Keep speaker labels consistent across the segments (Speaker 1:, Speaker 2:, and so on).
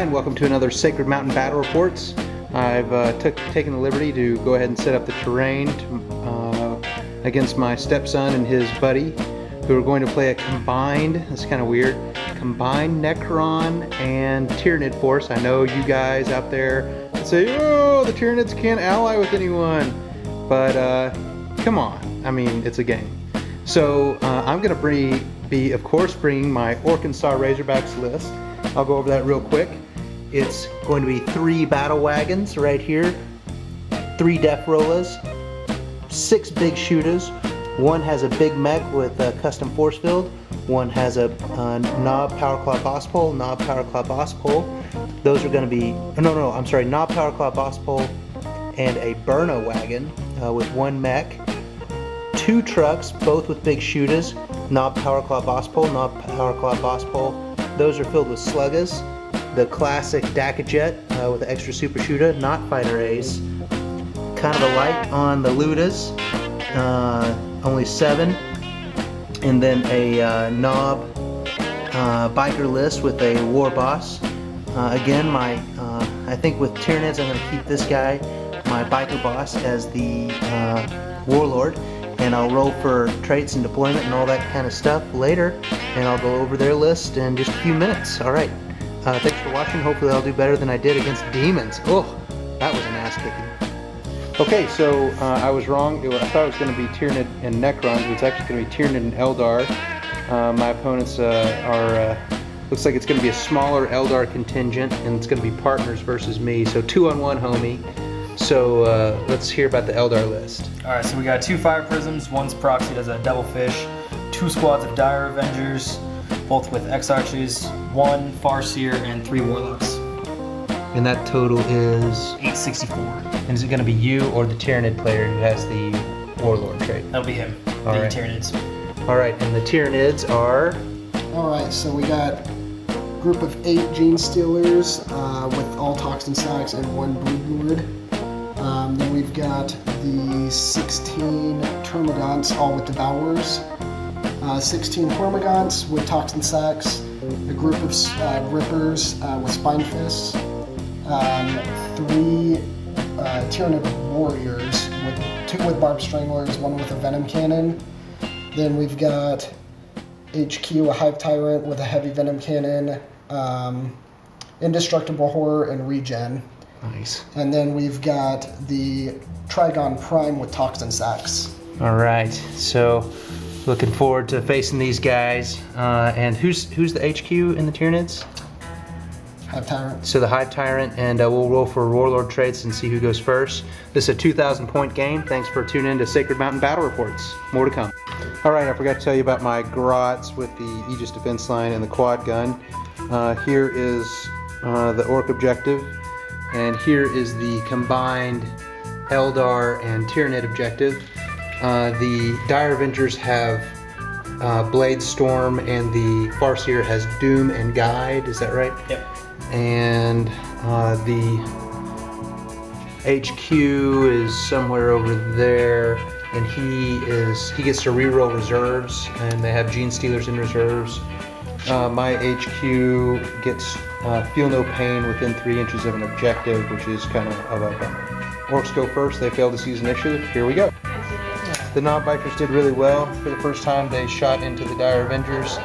Speaker 1: Hi, and welcome to another Sacred Mountain Battle Reports. I've taken the liberty to go ahead and set up the terrain against my stepson and his buddy, who are going to play a combined, it's kind of weird, combined Necron and Tyranid force. I know you guys out there say, oh, the Tyranids can't ally with anyone, but come on, I mean, it's a game. So I'm going to be, of course, bringing my Arkansas Razorbacks list. I'll go over that real quick. It's going to be 3 battle wagons right here, 3 Def Rollas, 6 big shooters. One has a big mech with a custom force field. One has a knob power claw boss pole, knob power claw boss pole. Those are going to be, knob power claw boss pole and a Burna wagon with 1 mech. 2 trucks, both with big shooters, knob power claw boss pole, knob power claw boss pole. Those are filled with sluggas. The classic DACA jet with the extra super shooter, not fighter A's. Kind of a light on the Ludas, only 7. And then a knob biker list with a war boss. Again, I think with Tyranids I'm going to keep this guy, my biker boss, as the warlord. And I'll roll for traits and deployment and all that kind of stuff later, and I'll go over their list in just a few minutes. Alright, thanks for watching. Hopefully I'll do better than I did against demons. Oh, that was an ass kicking. Okay, so I was wrong. I thought it was going to be Tyranid and Necrons, but it's actually going to be Tyranid and Eldar. My opponents looks like it's going to be a smaller Eldar contingent, and it's going to be partners versus me, so 2-on-1, homie. So let's hear about the Eldar list.
Speaker 2: Alright, so we got 2 Fire Prisms, one's proxied as a Devil Fish, 2 squads of Dire Avengers, both with X-Arches, 1 Farseer, and 3 Warlocks.
Speaker 1: And that total is?
Speaker 2: 864.
Speaker 1: And is it going to be you or the Tyranid player who has the Warlord trait?
Speaker 2: That'll be him,
Speaker 1: All
Speaker 2: the
Speaker 1: right.
Speaker 2: Tyranids.
Speaker 1: Alright, and the Tyranids are?
Speaker 3: Alright, so we got a group of 8 Gene Stealers with all Toxin Sacks and 1 Broodlord. Then we've got the 16 Termagants, all with Devourers, 16 Hormagaunts with Toxin Sacks, a group of Rippers with Spine Fists, 3 Tyranid Warriors, 2 with Barb Stranglers, 1 with a Venom Cannon. Then we've got HQ, a Hive Tyrant with a Heavy Venom Cannon, Indestructible Horror, and Regen.
Speaker 1: Nice.
Speaker 3: And then we've got the Trigon Prime with Toxin Sacks.
Speaker 1: Alright, so looking forward to facing these guys. And who's the HQ in the Tyranids?
Speaker 3: Hive Tyrant.
Speaker 1: So the Hive Tyrant, and we'll roll for Warlord traits and see who goes first. This is a 2,000 point game. Thanks for tuning in to Sacred Mountain Battle Reports. More to come. Alright, I forgot to tell you about my Grots with the Aegis Defense Line and the quad gun. Here is the Orc objective. And here is the combined Eldar and Tyranid objective. The Dire Avengers have Blade Storm, and the Farseer has Doom and Guide. Is that right?
Speaker 2: Yep.
Speaker 1: And the HQ is somewhere over there, and he gets to reroll reserves, and they have Gene Stealers in reserves. My HQ gets Feel No Pain within 3 inches of an objective, which is kind of a bummer. Orks go first. They failed to seize initiative. Here we go. The Knob Bikers did really well. For the first time, they shot into the Dire Avengers,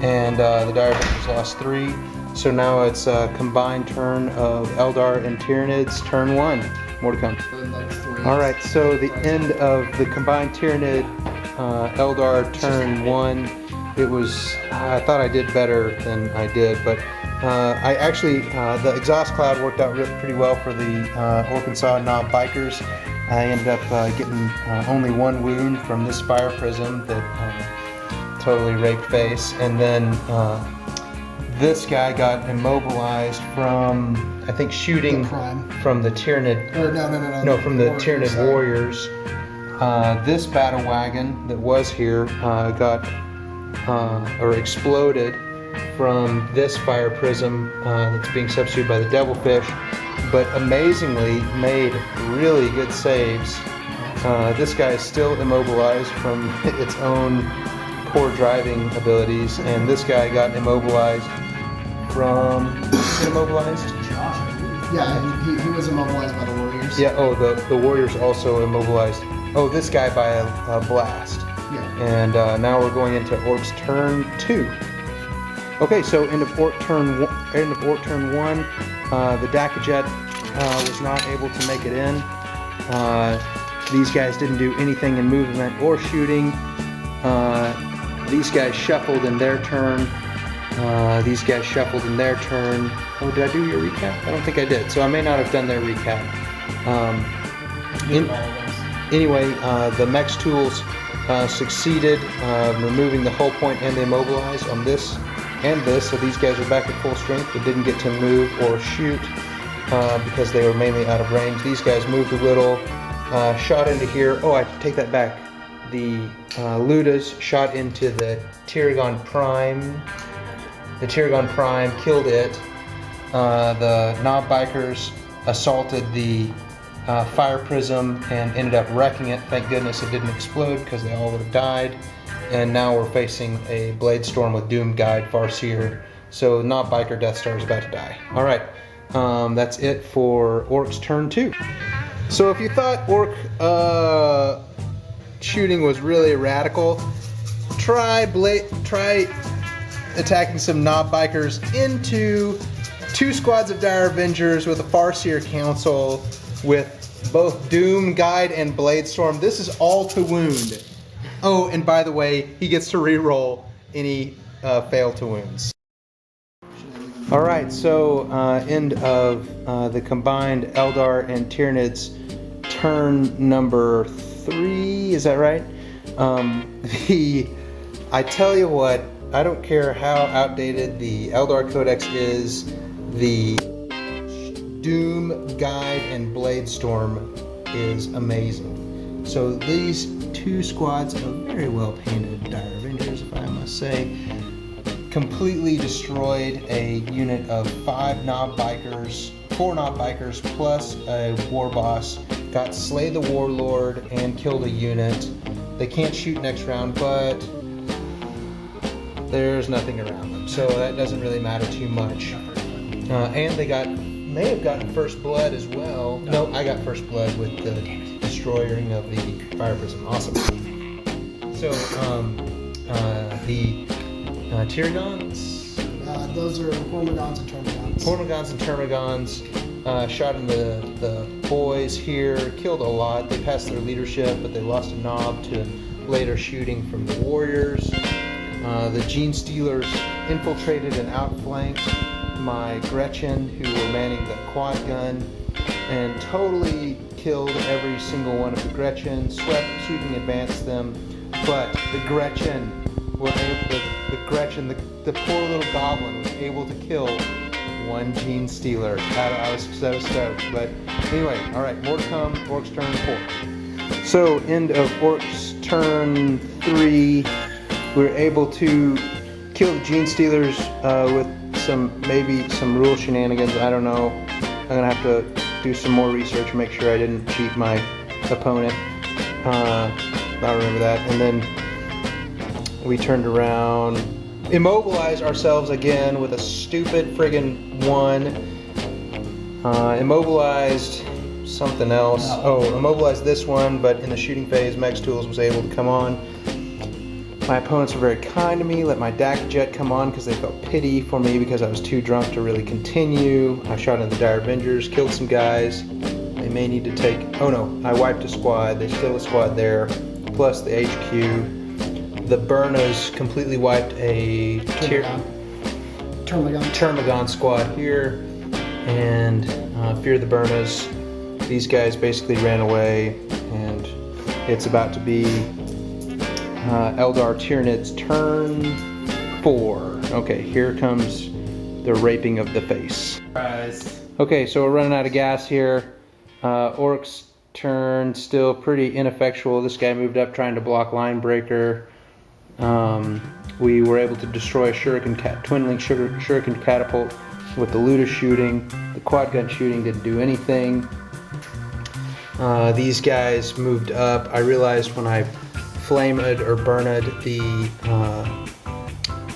Speaker 1: and the Dire Avengers lost 3. So now it's a combined turn of Eldar and Tyranids, turn 1. More to come. Alright, so the end of the combined Tyranid Eldar turn 1. It was, I thought I did better than I did, but I actually, the exhaust cloud worked out pretty well for the Arkansas Knob Bikers. I ended up getting only 1 wound from this Fire Prism that totally raped face, and then this guy got immobilized from, I think, shooting from the Tyranid, no, from the Tyranid Warriors. This battle wagon that was here got or exploded from this Fire Prism that's being substituted by the Devil Fish, but amazingly made really good saves. This guy is still immobilized from its own poor driving abilities, and this guy got immobilized from immobilized.
Speaker 3: Yeah, he was immobilized by the Warriors.
Speaker 1: Yeah. Oh, the Warriors also immobilized. Oh, this guy by a blast.
Speaker 3: Yeah.
Speaker 1: And now we're going into Orcs turn 2. Okay, so end of Orc turn 1, the Dakajet was not able to make it in. These guys didn't do anything in movement or shooting. These guys shuffled in their turn. These guys shuffled in their turn. Oh, did I do your recap? I don't think I did, so I may not have done their recap. Anyway, the Mex tools succeeded removing the hull point and the immobilize on this and this, so these guys are back at full strength but didn't get to move or shoot because they were mainly out of range. These guys moved a little, shot into here. Oh, I take that back. The Ludas shot into the Tyranid Prime. The Tyranid Prime killed it. The Knob Bikers assaulted the Fire Prism and ended up wrecking it. Thank goodness it didn't explode because they all would have died. And now we're facing a Blade Storm with Doom Guide, Farseer. So Knob Biker Death Star is about to die. All right, that's it for Orcs turn 2. So if you thought Orc shooting was really radical, try attacking some Knob Bikers into 2 squads of Dire Avengers with a Farseer Council with both Doom Guide and Blade Storm. This is all to wound. Oh, and by the way, he gets to re-roll any fail to wounds. Alright, so end of the combined Eldar and Tyranids turn number 3, is that right? I tell you what, I don't care how outdated the Eldar Codex is, the Doom Guide and Blade Storm is amazing. So these 2 squads of very well painted Dire Avengers, if I must say, completely destroyed a unit of 4 Knob Bikers plus a War Boss, got Slay the Warlord and killed a unit. They can't shoot next round, but there's nothing around them, so that doesn't really matter too much. And they may have gotten first blood as well. No, I got first blood with the destroying of the Fire Prism. Awesome. So, the Tyranids?
Speaker 3: Those are Hormigons and Termagants.
Speaker 1: Hormigons and Termagants shot in the boys here, killed a lot. They passed their leadership, but they lost a knob to later shooting from the Warriors. The Gene Stealers infiltrated and outflanked my Gretchen, who were manning the quad gun, and totally killed every single one of the Gretchen, swept, sweeping advanced them, but the Gretchen were able to, the poor little goblin was able to kill 1 Gene Stealer. I was so stoked, but anyway, alright, more to come, Orcs turn 4. So, end of Orcs turn 3, we were able to kill the Gene Stealers with maybe some rule shenanigans, I don't know. I'm gonna have to do some more research and make sure I didn't cheat my opponent. I remember that. And then we turned around, immobilized ourselves again with a stupid friggin' 1. Immobilized something else. Oh, immobilized this one, but in the shooting phase, Mex Tools was able to come on. My opponents were very kind to me, let my Dakajet come on because they felt pity for me because I was too drunk to really continue. I shot into the Dire Avengers, killed some guys. They may need to take, oh no, I wiped a squad. There's still a squad there, plus the HQ. The Burnas completely wiped a Termagon squad here, and Fear the Burnas. These guys basically ran away, and it's about to be Eldar Tyranid's turn 4. Okay, here comes the raping of the face.
Speaker 2: Surprise.
Speaker 1: Okay, so we're running out of gas here. Orcs turn still pretty ineffectual. This guy moved up trying to block line breaker. We were able to destroy a twin link shuriken catapult with the Luda shooting. The quad gun shooting didn't do anything. These guys moved up. I realized when I flamed or burned the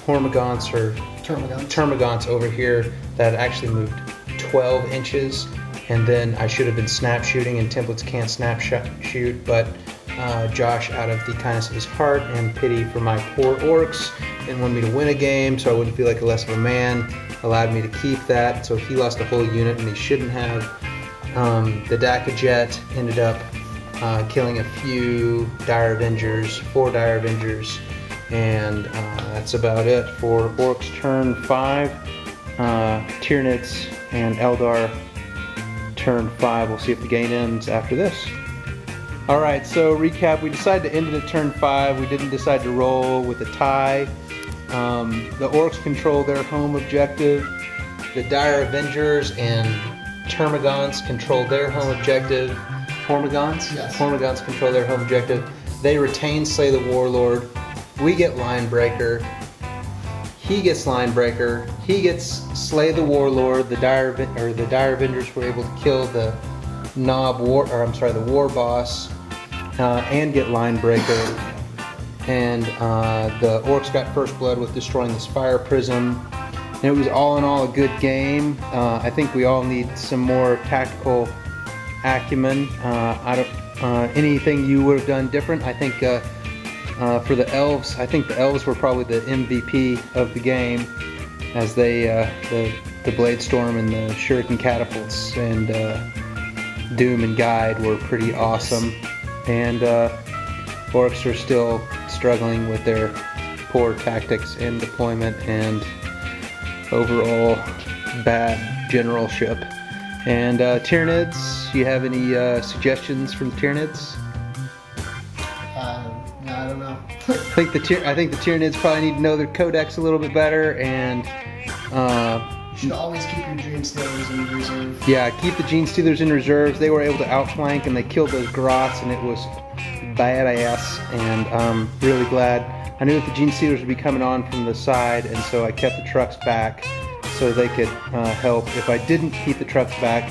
Speaker 1: Hormigons or termagants over here that actually moved 12 inches, and then I should have been snap shooting, and templates can't snap shoot, but Josh, out of the kindness of his heart and pity for my poor orcs, and wanted me to win a game so I wouldn't feel like less of a man, allowed me to keep that. So he lost a whole unit and he shouldn't have. The Dakajet ended up killing a few Dire Avengers, 4 Dire Avengers, and that's about it for Orcs turn 5. Tyranids and Eldar turn 5. We'll see if the game ends after this. Alright, so recap, we decided to end it at turn 5. We didn't decide to roll with a tie. The Orcs control their home objective. The Dire Avengers and Termagants control their home objective. Hormagants?
Speaker 3: Yes.
Speaker 1: Hormagants control their home objective. They retain Slay the Warlord. We get Linebreaker. He gets Linebreaker. He gets Slay the Warlord. The Dire Avengers were able to kill the the War Boss, and get Linebreaker. And the Orcs got first blood with destroying the Spire Prism. And it was all in all a good game. I think we all need some more tactical acumen. Anything you would have done different? I think for the elves, I think the elves were probably the MVP of the game, as they the Blade Storm and the Shuriken Catapults and Doom and Guide were pretty awesome. And Orcs are still struggling with their poor tactics and deployment and overall bad generalship. And Tyranids, you have any suggestions from the Tyranids?
Speaker 3: No, I don't know.
Speaker 1: I think the Tyranids probably need to know their codex a little bit better, and
Speaker 3: You should always keep your Dream Stealers in reserve.
Speaker 1: yeah, keep the Gene Stealers in reserves. They were able to outflank and they killed those Grots, and it was badass. And I'm really glad. I knew that the Gene Stealers would be coming on from the side, and so I kept the trucks back so they could help. If I didn't keep the trucks back,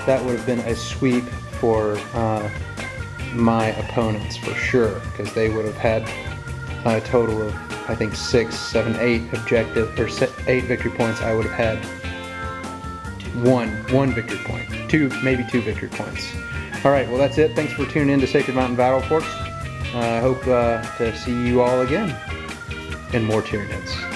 Speaker 1: that would have been a sweep for my opponents for sure, because they would have had a total of, I think, 6, 7, 8 8 victory points. I would have had one victory point, maybe two victory points. All right, well, that's it. Thanks for tuning in to Sacred Mountain Battle Reports. I hope to see you all again, and more Tyranids.